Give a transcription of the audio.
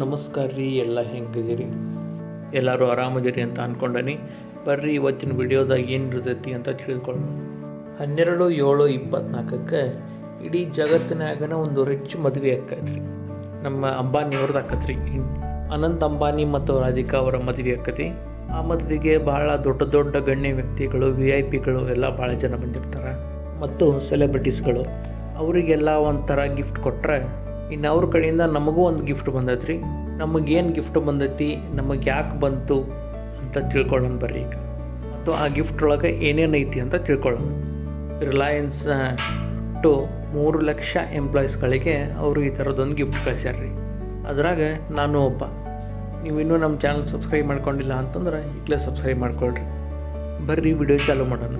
ನಮಸ್ಕಾರ ರೀ. ಎಲ್ಲ ಹೆಂಗಿದ್ದೀರಿ? ಎಲ್ಲರೂ ಆರಾಮದಿರಿ ಅಂತ ಅಂದ್ಕೊಂಡನಿ. ಬರ್ರಿ ಇವತ್ತಿನ ವಿಡಿಯೋದಾಗ ಏನು ಇರ್ತೈತಿ ಅಂತ ತಿಳಿದುಕೊಳ್ಳೋಣ. 12/7/24 ಇಡೀ ಜಗತ್ತಿನಾಗನ ಒಂದು ರಿಚ್ ಮದುವೆ ಆಕೈತ್ರಿ. ನಮ್ಮ ಅಂಬಾನಿಯವ್ರದ್ದು ಆಕತ್ರಿ. ಅನಂತ್ ಅಂಬಾನಿ ಮತ್ತು ರಾಧಿಕಾ ಅವರ ಮದುವೆ ಆಕತಿ. ಆ ಮದುವೆಗೆ ಭಾಳ ದೊಡ್ಡ ದೊಡ್ಡ ಗಣ್ಯ ವ್ಯಕ್ತಿಗಳು, VIP ಎಲ್ಲ ಭಾಳ ಜನ ಬಂದಿರ್ತಾರೆ ಮತ್ತು ಸೆಲೆಬ್ರಿಟೀಸ್ಗಳು. ಅವರಿಗೆಲ್ಲ ಒಂಥರ ಗಿಫ್ಟ್ ಕೊಟ್ಟರೆ, ಇನ್ನು ಅವ್ರ ಕಡೆಯಿಂದ ನಮಗೂ ಒಂದು ಗಿಫ್ಟ್ ಬಂದೈತ್ರಿ. ನಮಗೇನು ಗಿಫ್ಟ್ ಬಂದೈತಿ, ನಮಗೆ ಯಾಕೆ ಬಂತು ಅಂತ ತಿಳ್ಕೊಳ್ಳೋಣ ಬರ್ರಿ ಈಗ. ಮತ್ತು ಆ ಗಿಫ್ಟ್ ಒಳಗೆ ಏನೇನು ಐತಿ ಅಂತ ತಿಳ್ಕೊಳ್ಳೋಣ. ರಿಲಯನ್ಸ್ ಟು 3 ಲಕ್ಷ ಎಂಪ್ಲಾಯೀಸ್ಗಳಿಗೆ ಅವರು ಈ ಥರದೊಂದು ಗಿಫ್ಟ್ ಕಳಿಸ್ಯಾರ್ರಿ. ಅದ್ರಾಗ ನಾನು ಒಬ್ಬ. ನೀವು ಇನ್ನೂ ನಮ್ಮ ಚಾನಲ್ ಸಬ್ಸ್ಕ್ರೈಬ್ ಮಾಡ್ಕೊಂಡಿಲ್ಲ ಅಂತಂದ್ರೆ ಈಗಲೇ ಸಬ್ಸ್ಕ್ರೈಬ್ ಮಾಡ್ಕೊಳ್ರಿ. ಬರ್ರಿ ವಿಡಿಯೋ ಚಾಲೂ ಮಾಡೋಣ.